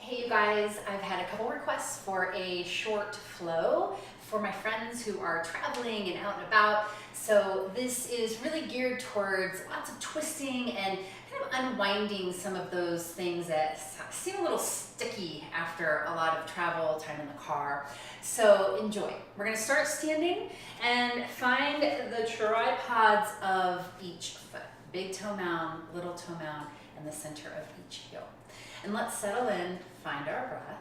Hey you guys, I've had a couple requests for a short flow for my friends who are traveling and out and about. So this is really geared towards lots of twisting and kind of unwinding some of those things that seem a little sticky after a lot of travel time in the car. So enjoy. We're gonna start standing and find the tripods of each foot. Big toe mound, little toe mound, and the center of each heel. And let's settle in, find our breath.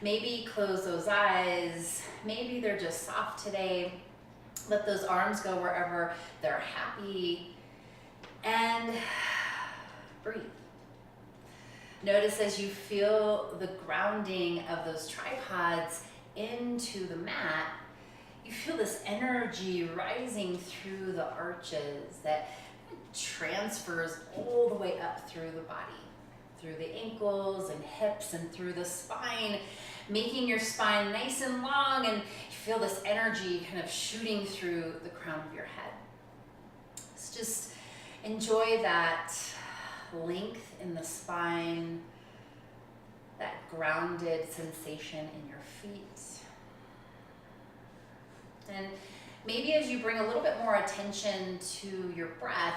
Maybe close those eyes. Maybe they're just soft today. Let those arms go wherever they're happy. And breathe. Notice as you feel the grounding of those tripods into the mat, you feel this energy rising through the arches that transfers all the way up through the body, through the ankles and hips and through the spine, making your spine nice and long, and you feel this energy kind of shooting through the crown of your head. So just enjoy that length in the spine, that grounded sensation in your feet. And maybe as you bring a little bit more attention to your breath,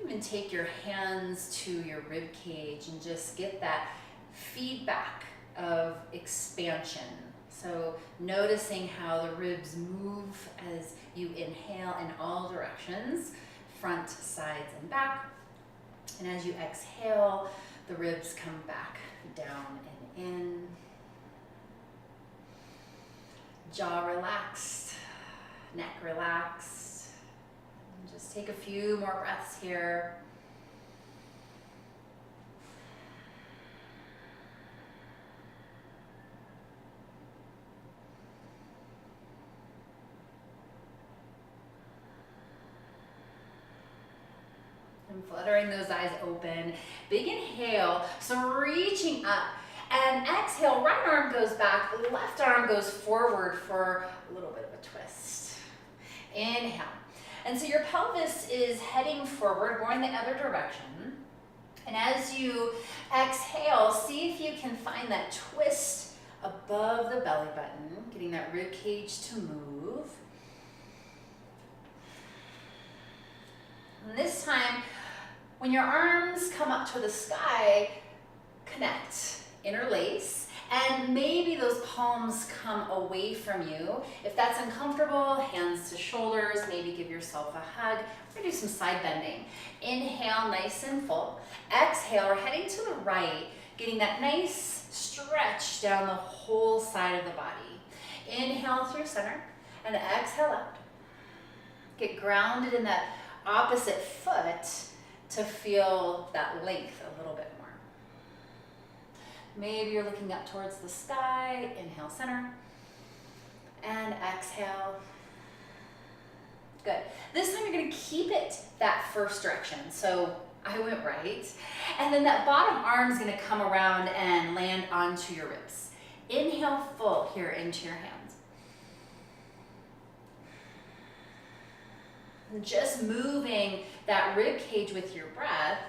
even take your hands to your rib cage and just get that feedback of expansion. So noticing how the ribs move as you inhale in all directions, front, sides, and back. And as you exhale, the ribs come back down and in. Jaw relaxed, neck relaxed. Just take a few more breaths here. And fluttering those eyes open. Big inhale, so reaching up. And exhale, right arm goes back, left arm goes forward for a little bit of a twist. Inhale. And so your pelvis is heading forward, going the other direction. And as you exhale, see if you can find that twist above the belly button, getting that rib cage to move. And this time, when your arms come up to the sky, connect, interlace. And maybe those palms come away from you. If that's uncomfortable, hands to shoulders, maybe give yourself a hug. We're gonna do some side bending. Inhale, nice and full. Exhale, we're heading to the right, getting that nice stretch down the whole side of the body. Inhale through center, and exhale out. Get grounded in that opposite foot to feel that length a little bit more. Maybe you're looking up towards the sky. Inhale, center. And exhale. Good. This time you're going to keep it that first direction. So I went right. And then that bottom arm is going to come around and land onto your ribs. Inhale full here into your hands. And just moving that rib cage with your breath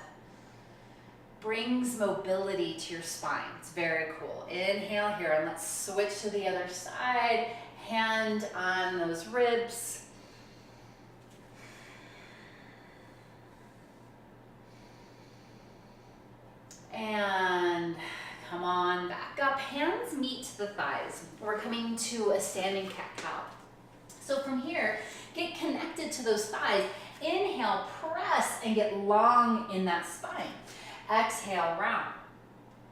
brings mobility to your spine. It's very cool. Inhale here, and let's switch to the other side. Hand on those ribs. And come on back up. Hands meet the thighs. We're coming to a standing cat-cow. So from here, get connected to those thighs. Inhale, press, and get long in that spine. Exhale, round.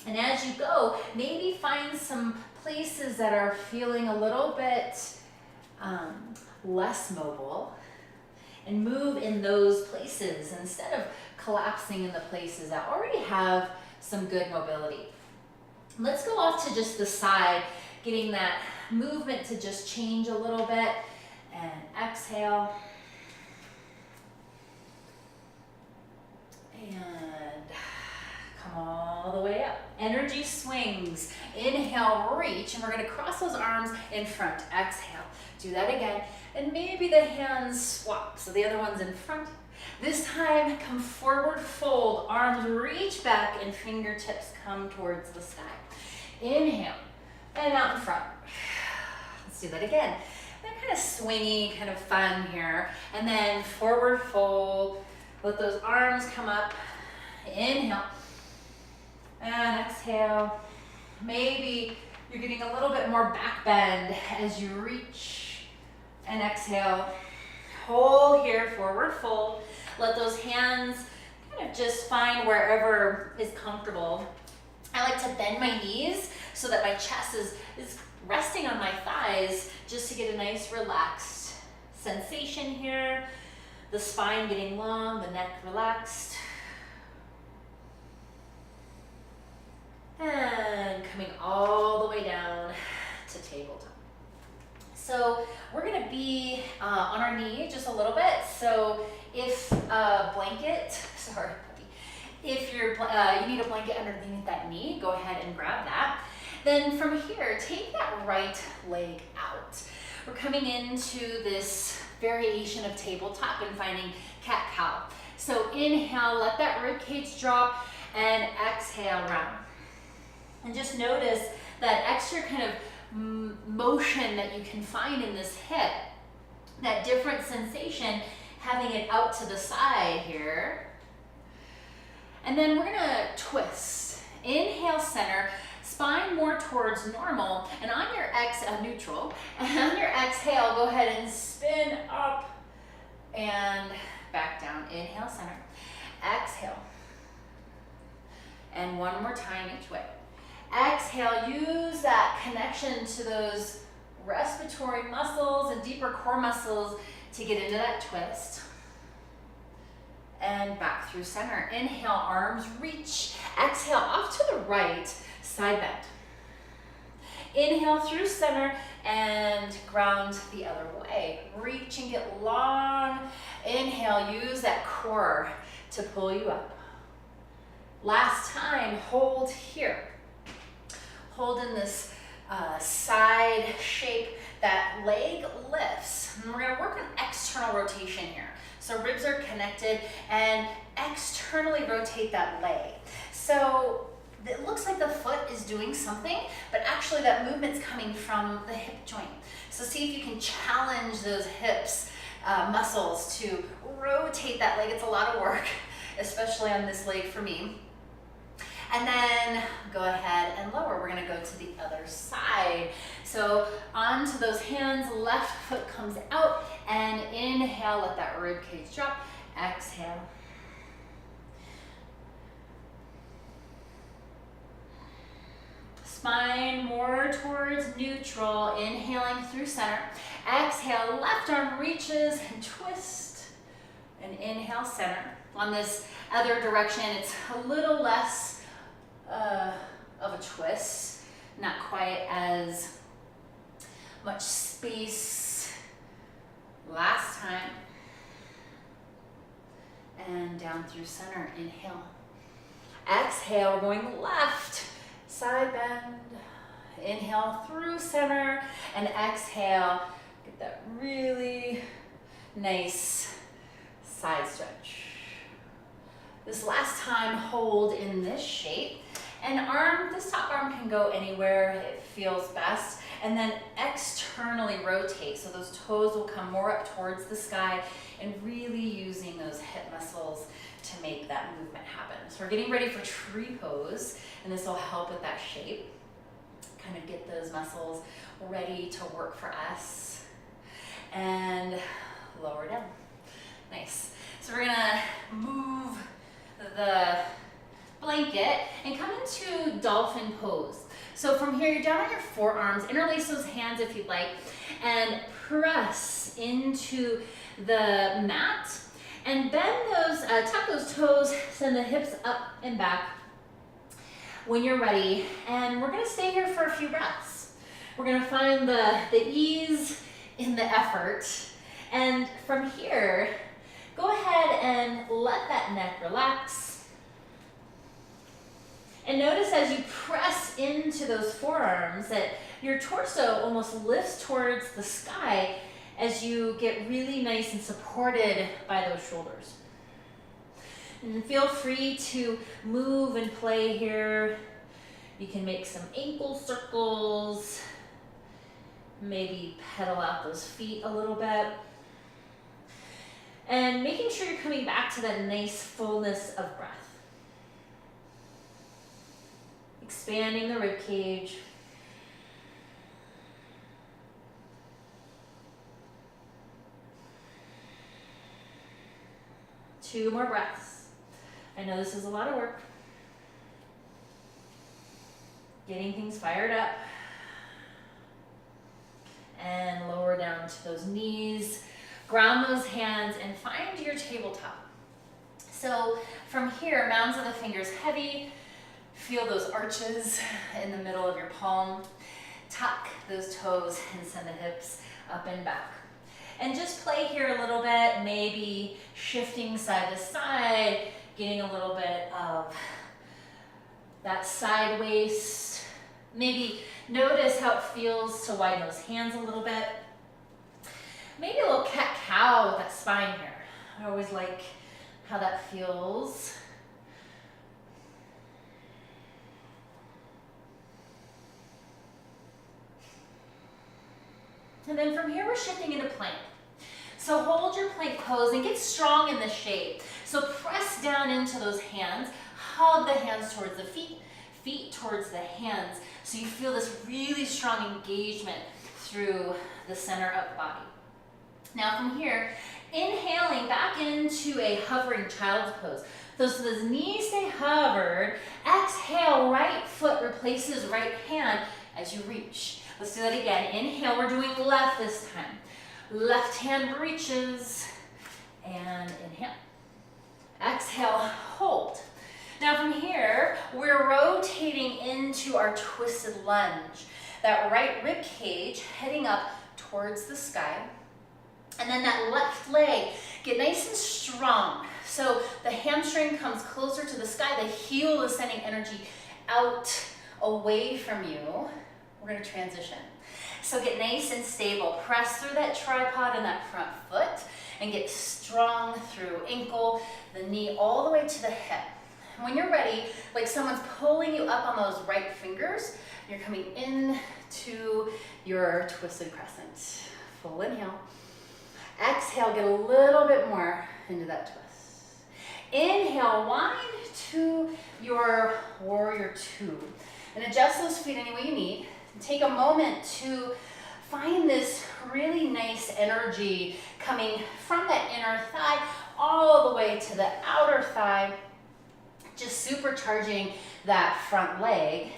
And as you go, maybe find some places that are feeling a little bit less mobile, and move in those places instead of collapsing in the places that already have some good mobility. Let's go off to just the side, getting that movement to just change a little bit. And exhale. And come all the way up. Energy swings. Inhale, reach, and we're going to cross those arms in front. Exhale. Do that again. And maybe the hands swap. So the other one's in front. This time, come forward, fold. Arms reach back and fingertips come towards the sky. Inhale, and out in front. Let's do that again. They're kind of swingy, kind of fun here. And then forward fold. Let those arms come up. Inhale. And exhale. Maybe you're getting a little bit more back bend as you reach. And exhale. Hold here, forward fold. Let those hands kind of just find wherever is comfortable. I like to bend my knees so that my chest is resting on my thighs just to get a nice relaxed sensation here. The spine getting long, the neck relaxed. And coming all the way down to tabletop. So we're gonna be on our knee just a little bit. So if a blanket, if you need a blanket underneath that knee, go ahead and grab that. Then from here, take that right leg out. We're coming into this variation of tabletop and finding cat-cow. So inhale, let that rib cage drop, and exhale, round. And just notice that extra kind of motion that you can find in this hip, that different sensation, having it out to the side here. And then we're gonna twist. Inhale, center, spine more towards normal, and on your neutral, and on your exhale, go ahead and spin up and back down. Inhale, center, exhale. And one more time each way. Exhale, use that connection to those respiratory muscles and deeper core muscles to get into that twist. And back through center. Inhale, arms reach. Exhale, off to the right, side bend. Inhale through center and ground the other way. Reach and get long. Inhale, use that core to pull you up. Last time, hold here. Hold in this side shape. That leg lifts. And we're gonna work on external rotation here. So ribs are connected, and externally rotate that leg. So it looks like the foot is doing something, but actually that movement's coming from the hip joint. So see if you can challenge those hips muscles to rotate that leg. It's a lot of work, especially on this leg for me. And then go ahead and lower. We're gonna go to the other side. So onto those hands, left foot comes out, and inhale, let that rib cage drop. Exhale. Spine more towards neutral, inhaling through center. Exhale, left arm reaches and twist. And inhale, center. On this other direction, it's a little less of a twist, not quite as much space last time. And down through center, inhale. Exhale, going left, side bend. Inhale through center, and exhale, get that really nice side stretch. This last time, hold in this shape. And this top arm can go anywhere it feels best. And then externally rotate. So those toes will come more up towards the sky, and really using those hip muscles to make that movement happen. So we're getting ready for tree pose, and this will help with that shape. Kind of get those muscles ready to work for us. And lower down. Nice. So we're gonna move the blanket and come into dolphin pose. So from here, you're down on your forearms, interlace those hands if you'd like, and press into the mat, and bend those, tuck those toes, send the hips up and back when you're ready. And we're gonna stay here for a few breaths. We're gonna find the ease in the effort. And from here, go ahead and let that neck relax. And notice as you press into those forearms that your torso almost lifts towards the sky as you get really nice and supported by those shoulders. And feel free to move and play here You can make some ankle circles, maybe pedal out those feet a little bit. And making sure you're coming back to that nice fullness of breath. Expanding the rib cage. Two more breaths. I know this is a lot of work. Getting things fired up. And lower down to those knees. Ground those hands and find your tabletop. So from here, mounds of the fingers heavy. Feel those arches in the middle of your palm. Tuck those toes and send the hips up and back. And just play here a little bit, maybe shifting side to side, getting a little bit of that side waist. Maybe notice how it feels to widen those hands a little bit. Maybe a little cat-cow with that spine here. I always like how that feels. And then from here, we're shifting into plank. So hold your plank pose and get strong in the shape. So press down into those hands, hug the hands towards the feet, feet towards the hands. So you feel this really strong engagement through the center of the body. Now from here, inhaling back into a hovering child's pose. So those knees stay hovered. Exhale, right foot replaces right hand as you reach. Let's do that again. Inhale, we're doing left this time. Left hand reaches, and inhale. Exhale, hold. Now from here, we're rotating into our twisted lunge. That right rib cage heading up towards the sky. And then that left leg, get nice and strong. So the hamstring comes closer to the sky, the heel is sending energy out, away from you. We're gonna transition. So get nice and stable. Press through that tripod and that front foot and get strong through ankle, the knee, all the way to the hip. When you're ready, like someone's pulling you up on those right fingers, you're coming into your twisted crescent. Full inhale. Exhale, get a little bit more into that twist. Inhale, wind to your warrior two. And adjust those feet any way you need. And take a moment to find this really nice energy coming from that inner thigh all the way to the outer thigh. Just supercharging that front leg.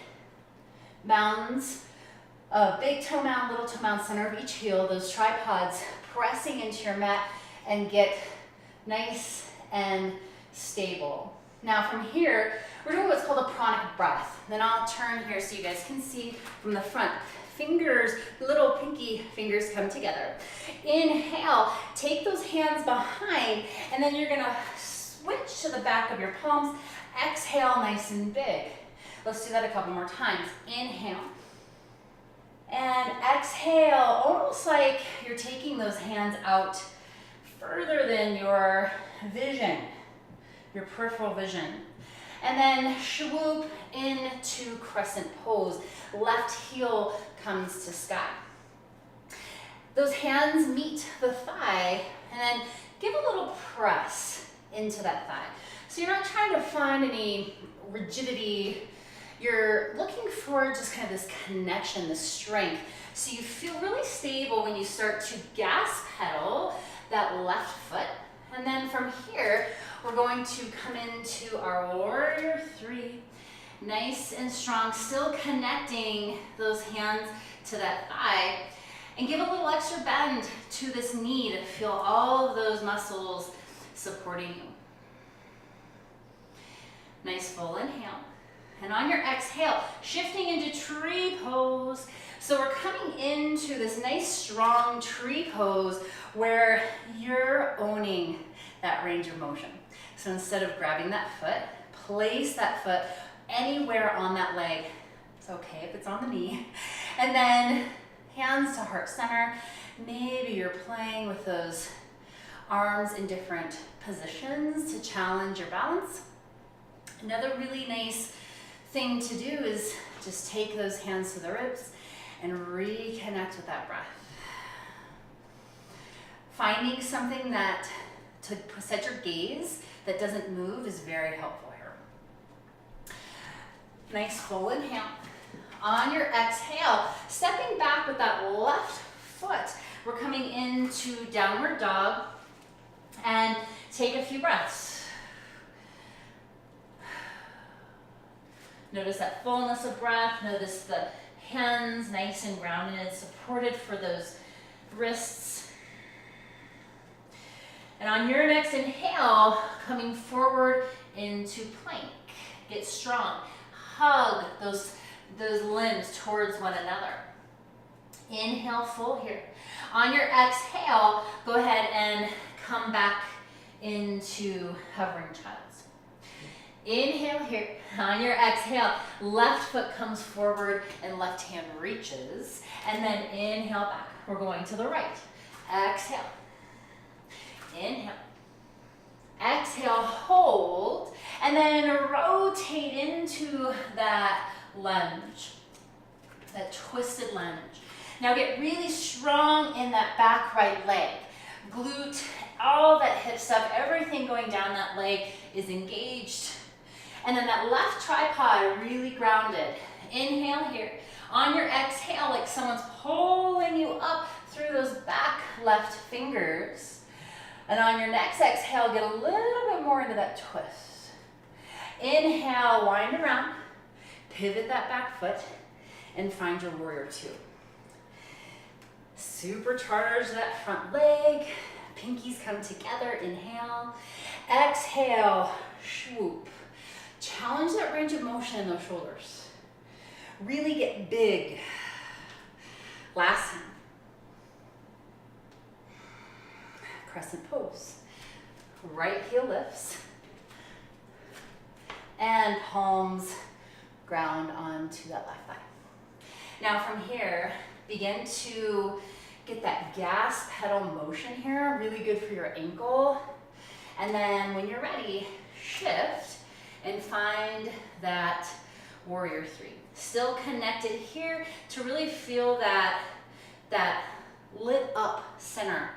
Mounds, big toe mound, little toe mound, center of each heel, those tripods pressing into your mat and get nice and stable. Now from here, we're doing what's called a pranic breath. Then I'll turn here so you guys can see from the front. Fingers, little pinky fingers come together. Inhale, take those hands behind, and then you're gonna switch to the back of your palms. Exhale, nice and big. Let's do that a couple more times. Inhale. And exhale, almost like you're taking those hands out further than your vision, your peripheral vision. And then swoop into crescent pose. Left heel comes to sky. Those hands meet the thigh, and then give a little press into that thigh. So you're not trying to find any rigidity. You're looking for just kind of this connection, this strength. So you feel really stable when you start to gas pedal that left foot. And then from here, we're going to come into our warrior three. Nice and strong, still connecting those hands to that thigh. And give a little extra bend to this knee to feel all of those muscles supporting you. Nice full inhale. And on your exhale, shifting into tree pose. So we're coming into this nice strong tree pose where you're owning that range of motion. So instead of grabbing that foot, place that foot anywhere on that leg. It's okay if it's on the knee. And then hands to heart center. Maybe you're playing with those arms in different positions to challenge your balance. Another really nice thing to do is just take those hands to the ribs and reconnect with that breath. Finding something that to set your gaze that doesn't move is very helpful here. Nice full inhale. On your exhale, stepping back with that left foot, we're coming into downward dog, and take a few breaths. Notice that fullness of breath. Notice the hands nice and grounded, supported for those wrists. And on your next inhale, coming forward into plank. Get strong. Hug those limbs towards one another. Inhale full here. On your exhale, go ahead and come back into hovering child's. Inhale here. On your exhale, left foot comes forward and left hand reaches. And then inhale back. We're going to the right. Exhale. Inhale. Exhale, hold. And then rotate into that lunge. That twisted lunge. Now get really strong in that back right leg. Glute, all that hip stuff, everything going down that leg is engaged. And then that left tripod really grounded. Inhale here. On your exhale, like someone's pulling you up through those back left fingers. And on your next exhale, get a little bit more into that twist. Inhale, wind around. Pivot that back foot and find your warrior two. Supercharge that front leg. Pinkies come together. Inhale. Exhale. Swoop. Challenge that range of motion in those shoulders. Really get big. Last time. Crescent pose. Right heel lifts. And palms ground onto that left thigh. Now from here, begin to get that gas pedal motion here, really good for your ankle. And then when you're ready, shift and find that warrior three. Still connected here to really feel that lit up center.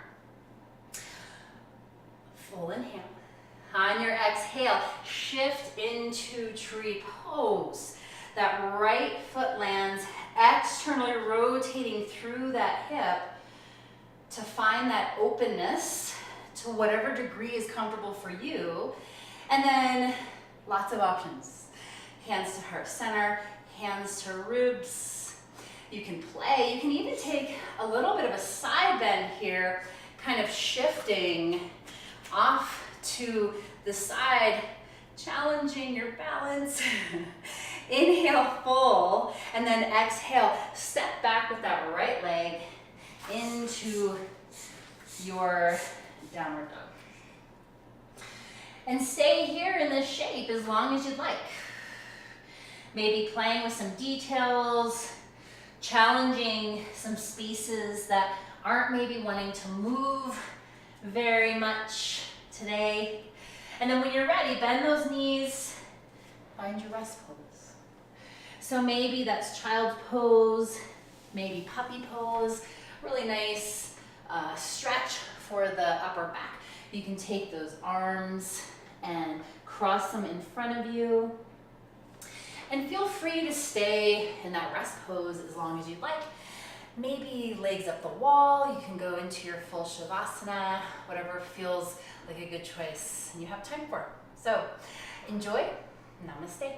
Full inhale. On your exhale, shift into tree pose. That right foot lands externally rotating through that hip to find that openness to whatever degree is comfortable for you. And then lots of options. Hands to heart center, hands to ribs. You can play. You can even take a little bit of a side bend here, kind of shifting off to the side, challenging your balance. Inhale full, and then exhale, step back with that right leg into your downward dog. And stay here in this shape as long as you'd like. Maybe playing with some details, challenging some spaces that aren't maybe wanting to move very much today. And then when you're ready, bend those knees, find your rest pose. So maybe that's child's pose, maybe puppy pose, really nice stretch for the upper back. You can take those arms and cross them in front of you. And feel free to stay in that rest pose as long as you'd like. Maybe legs up the wall, you can go into your full Shavasana, whatever feels like a good choice and you have time for. So enjoy, namaste.